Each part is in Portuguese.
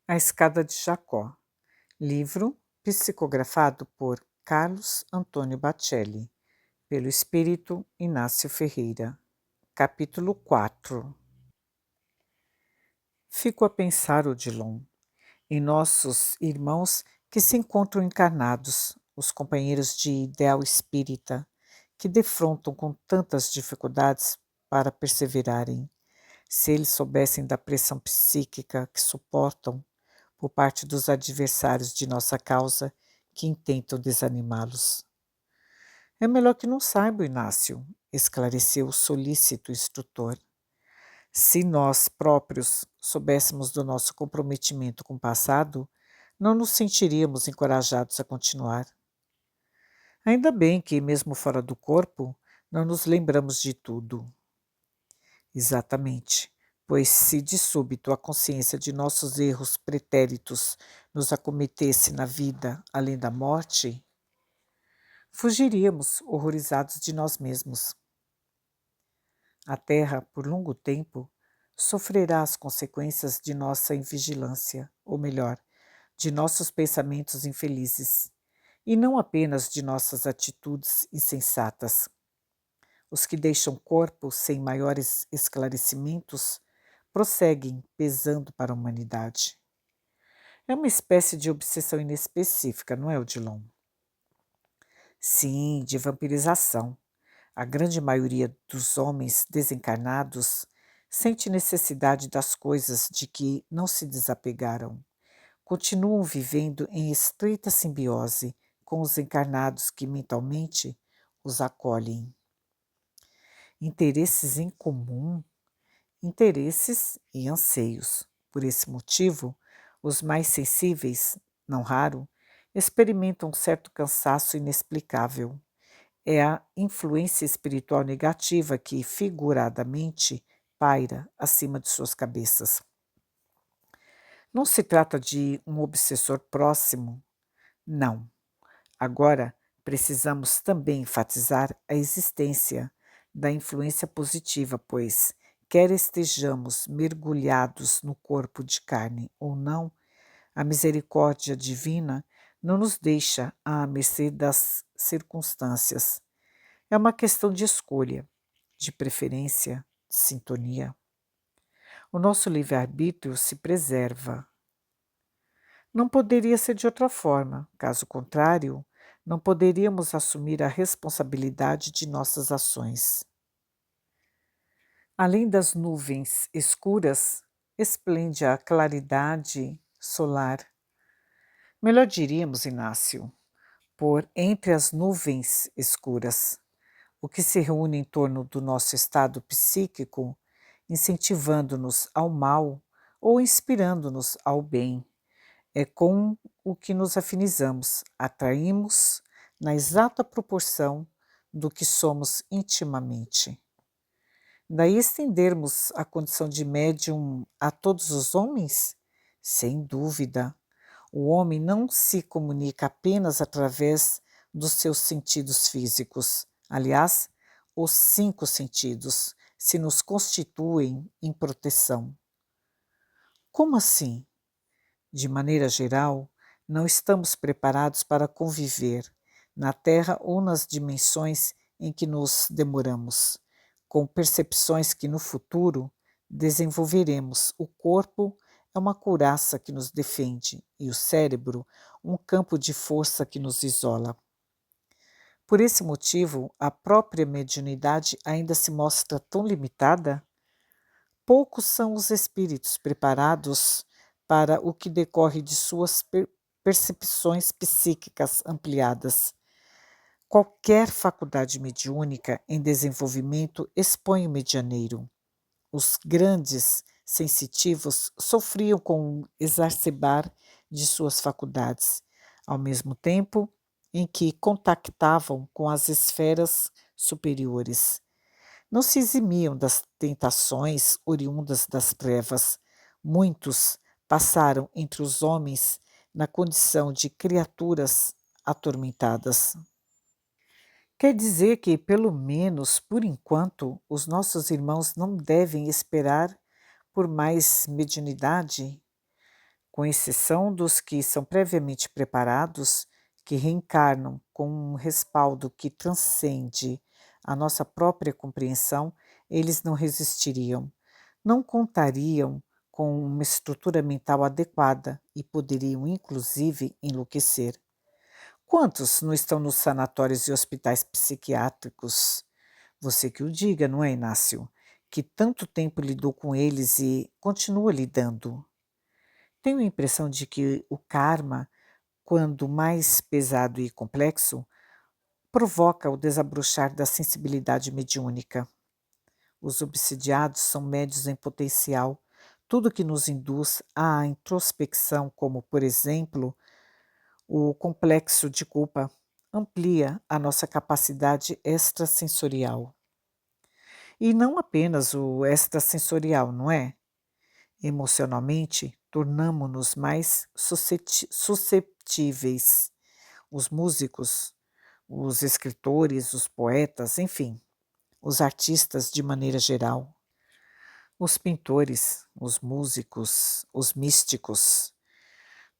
A Escada de Jacó, livro psicografado por Carlos Antônio Bacelli, pelo espírito Inácio Ferreira. Capítulo 4. Fico a pensar, Odilon, em nossos irmãos que se encontram encarnados, os companheiros de ideal espírita, que defrontam com tantas dificuldades para perseverarem. Se eles soubessem da pressão psíquica que suportam por parte dos adversários de nossa causa que intentam desanimá-los. É melhor que não saibam, Inácio, esclareceu o solícito instrutor. Se nós próprios soubéssemos do nosso comprometimento com o passado, não nos sentiríamos encorajados a continuar. Ainda bem que, mesmo fora do corpo, não nos lembramos de tudo. Exatamente, pois se de súbito a consciência de nossos erros pretéritos nos acometesse na vida além da morte, fugiríamos horrorizados de nós mesmos. A Terra, por longo tempo, sofrerá as consequências de nossa invigilância, ou melhor, de nossos pensamentos infelizes, e não apenas de nossas atitudes insensatas. Os que deixam corpo sem maiores esclarecimentos prosseguem pesando para a humanidade. É uma espécie de obsessão inespecífica, não é, Odilon? Sim, de vampirização. A grande maioria dos homens desencarnados sente necessidade das coisas de que não se desapegaram. Continuam vivendo em estreita simbiose com os encarnados que mentalmente os acolhem. Interesses em comum, interesses e anseios. Por esse motivo, os mais sensíveis, não raro, experimentam um certo cansaço inexplicável. É a influência espiritual negativa que, figuradamente, paira acima de suas cabeças. Não se trata de um obsessor próximo, não. Agora, precisamos também enfatizar a existência da influência positiva, pois, quer estejamos mergulhados no corpo de carne ou não, a misericórdia divina não nos deixa à mercê das circunstâncias. É uma questão de escolha, de preferência, de sintonia. O nosso livre-arbítrio se preserva. Não poderia ser de outra forma, caso contrário, não poderíamos assumir a responsabilidade de nossas ações. Além das nuvens escuras, esplende a claridade solar. Melhor diríamos, Inácio, por entre as nuvens escuras, o que se reúne em torno do nosso estado psíquico, incentivando-nos ao mal ou inspirando-nos ao bem. É com o que nos afinizamos, atraímos na exata proporção do que somos intimamente. Daí estendermos a condição de médium a todos os homens? Sem dúvida. O homem não se comunica apenas através dos seus sentidos físicos. Aliás, os 5 sentidos se nos constituem em proteção. Como assim? De maneira geral, não estamos preparados para conviver, na Terra ou nas dimensões em que nos demoramos, com percepções que no futuro desenvolveremos. O corpo é uma couraça que nos defende e o cérebro, um campo de força que nos isola. Por esse motivo, a própria mediunidade ainda se mostra tão limitada. Poucos são os espíritos preparados para o que decorre de suas percepções psíquicas ampliadas. Qualquer faculdade mediúnica em desenvolvimento expõe o medianeiro. Os grandes sensitivos sofriam com o exacerbar de suas faculdades, ao mesmo tempo em que contactavam com as esferas superiores. Não se eximiam das tentações oriundas das trevas. Muitos passaram entre os homens na condição de criaturas atormentadas. Quer dizer que, pelo menos por enquanto, os nossos irmãos não devem esperar por mais mediunidade? com exceção dos que são previamente preparados, que reencarnam com um respaldo que transcende a nossa própria compreensão, eles não resistiriam, não contariam com uma estrutura mental adequada e poderiam, inclusive, enlouquecer. Quantos não estão nos sanatórios e hospitais psiquiátricos? Você que o diga, não é, Inácio? Que tanto tempo lidou com eles e continua lidando. Tenho a impressão de que o karma, quando mais pesado e complexo, provoca o desabrochar da sensibilidade mediúnica. Os obsidiados são médios em potencial. Tudo que nos induz à introspecção, como, por exemplo, o complexo de culpa, amplia a nossa capacidade extrasensorial. E não apenas o extrasensorial, não é? Emocionalmente, tornamo-nos mais susceptíveis. Os músicos, os escritores, os poetas, enfim, os artistas de maneira geral, os pintores, os músicos, os místicos,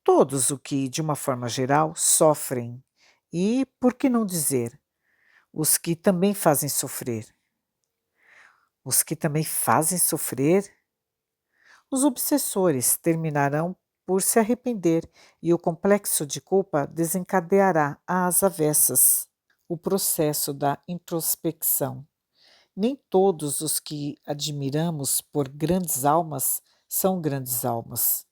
todos o que, de uma forma geral, sofrem e, por que não dizer, os que também fazem sofrer. Os que também fazem sofrer, os obsessores terminarão por se arrepender e o complexo de culpa desencadeará às avessas o processo da introspecção. Nem todos os que admiramos por grandes almas são grandes almas.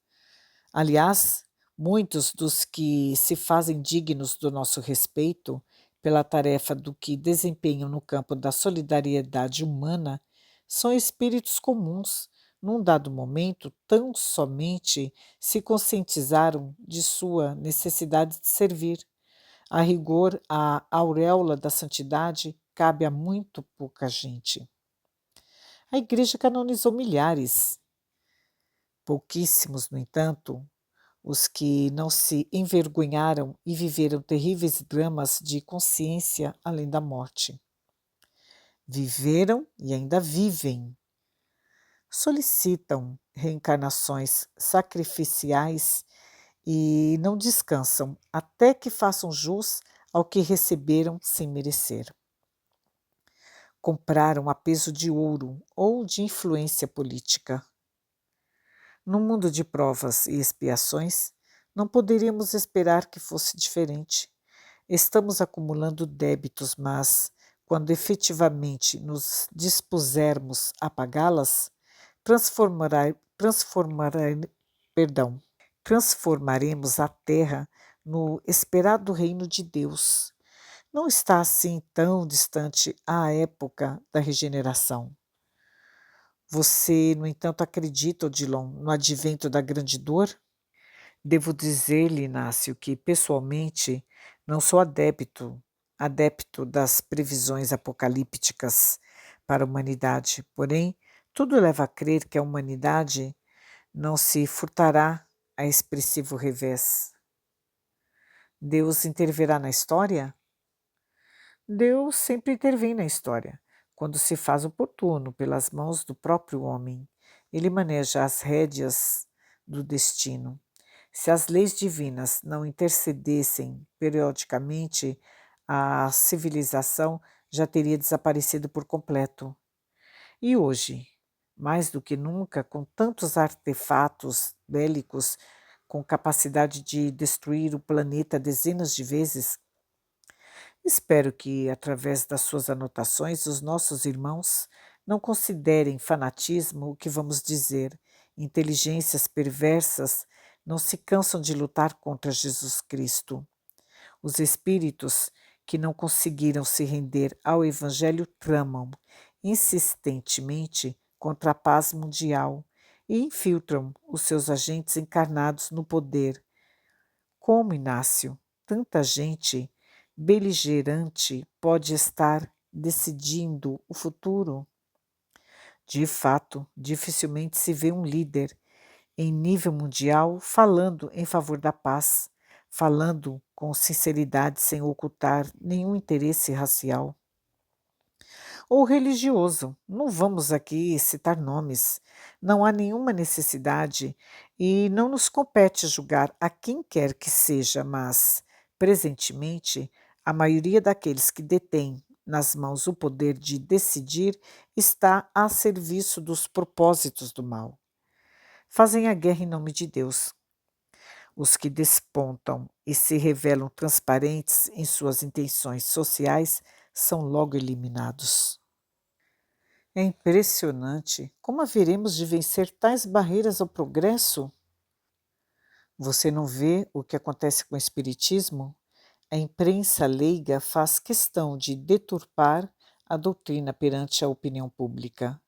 Aliás, muitos dos que se fazem dignos do nosso respeito pela tarefa do que desempenham no campo da solidariedade humana são espíritos comuns. Num dado momento, tão somente se conscientizaram de sua necessidade de servir. A rigor, a auréola da santidade cabe a muito pouca gente. A Igreja canonizou milhares, pouquíssimos, no entanto, os que não se envergonharam e viveram terríveis dramas de consciência além da morte. Viveram e ainda vivem. Solicitam reencarnações sacrificiais e não descansam até que façam jus ao que receberam sem merecer. Compraram a peso de ouro ou de influência política. Num mundo de provas e expiações, não poderíamos esperar que fosse diferente. Estamos acumulando débitos, mas, quando efetivamente nos dispusermos a pagá-las, perdão, transformaremos a terra no esperado reino de Deus. Não está assim tão distante a época da regeneração. Você, no entanto, acredita, Odilon, no advento da grande dor? Devo dizer-lhe, Inácio, que pessoalmente não sou adepto das previsões apocalípticas para a humanidade, porém, tudo leva a crer que a humanidade não se furtará a expressivo revés. Deus intervirá na história? Deus sempre intervém na história, quando se faz oportuno pelas mãos do próprio homem. Ele maneja as rédeas do destino. Se as leis divinas não intercedessem periodicamente, a civilização já teria desaparecido por completo. E hoje, mais do que nunca, com tantos artefatos bélicos com capacidade de destruir o planeta dezenas de vezes, espero que, através das suas anotações, os nossos irmãos não considerem fanatismo o que vamos dizer. Inteligências perversas não se cansam de lutar contra Jesus Cristo. Os espíritos que não conseguiram se render ao Evangelho tramam insistentemente contra a paz mundial e infiltram os seus agentes encarnados no poder. Como, Inácio, tanta gente beligerante pode estar decidindo o futuro? De fato, dificilmente se vê um líder em nível mundial falando em favor da paz, falando com sinceridade sem ocultar nenhum interesse racial. ou religioso. Não vamos aqui citar nomes, não há nenhuma necessidade e não nos compete julgar a quem quer que seja, mas, presentemente, a maioria daqueles que detêm nas mãos o poder de decidir está a serviço dos propósitos do mal. Fazem a guerra em nome de Deus. Os que despontam e se revelam transparentes em suas intenções sociais são logo eliminados. É impressionante como haveremos de vencer tais barreiras ao progresso. Você não vê o que acontece com o Espiritismo? A imprensa leiga faz questão de deturpar a doutrina perante a opinião pública.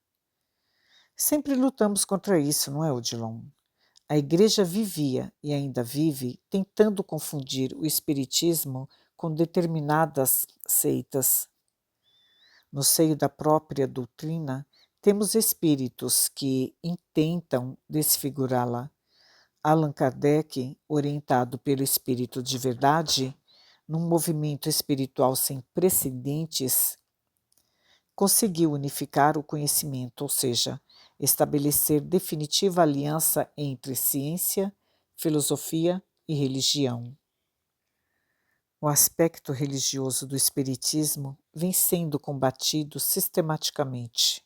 Sempre lutamos contra isso, não é, Odilon? A Igreja vivia e ainda vive tentando confundir o Espiritismo com determinadas seitas. No seio da própria doutrina, temos espíritos que intentam desfigurá-la. Allan Kardec, orientado pelo Espírito de Verdade, num movimento espiritual sem precedentes, conseguiu unificar o conhecimento, ou seja, estabelecer definitiva aliança entre ciência, filosofia e religião. O aspecto religioso do Espiritismo vem sendo combatido sistematicamente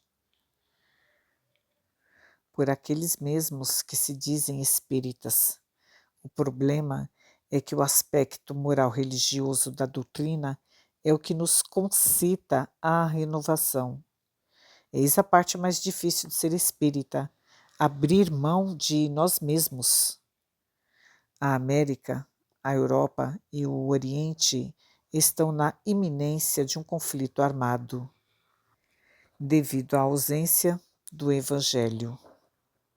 por aqueles mesmos que se dizem espíritas. O problema é que o aspecto moral religioso da doutrina é o que nos concita à renovação. Eis a parte mais difícil de ser espírita: abrir mão de nós mesmos. A América, a Europa e o Oriente estão na iminência de um conflito armado, devido à ausência do Evangelho.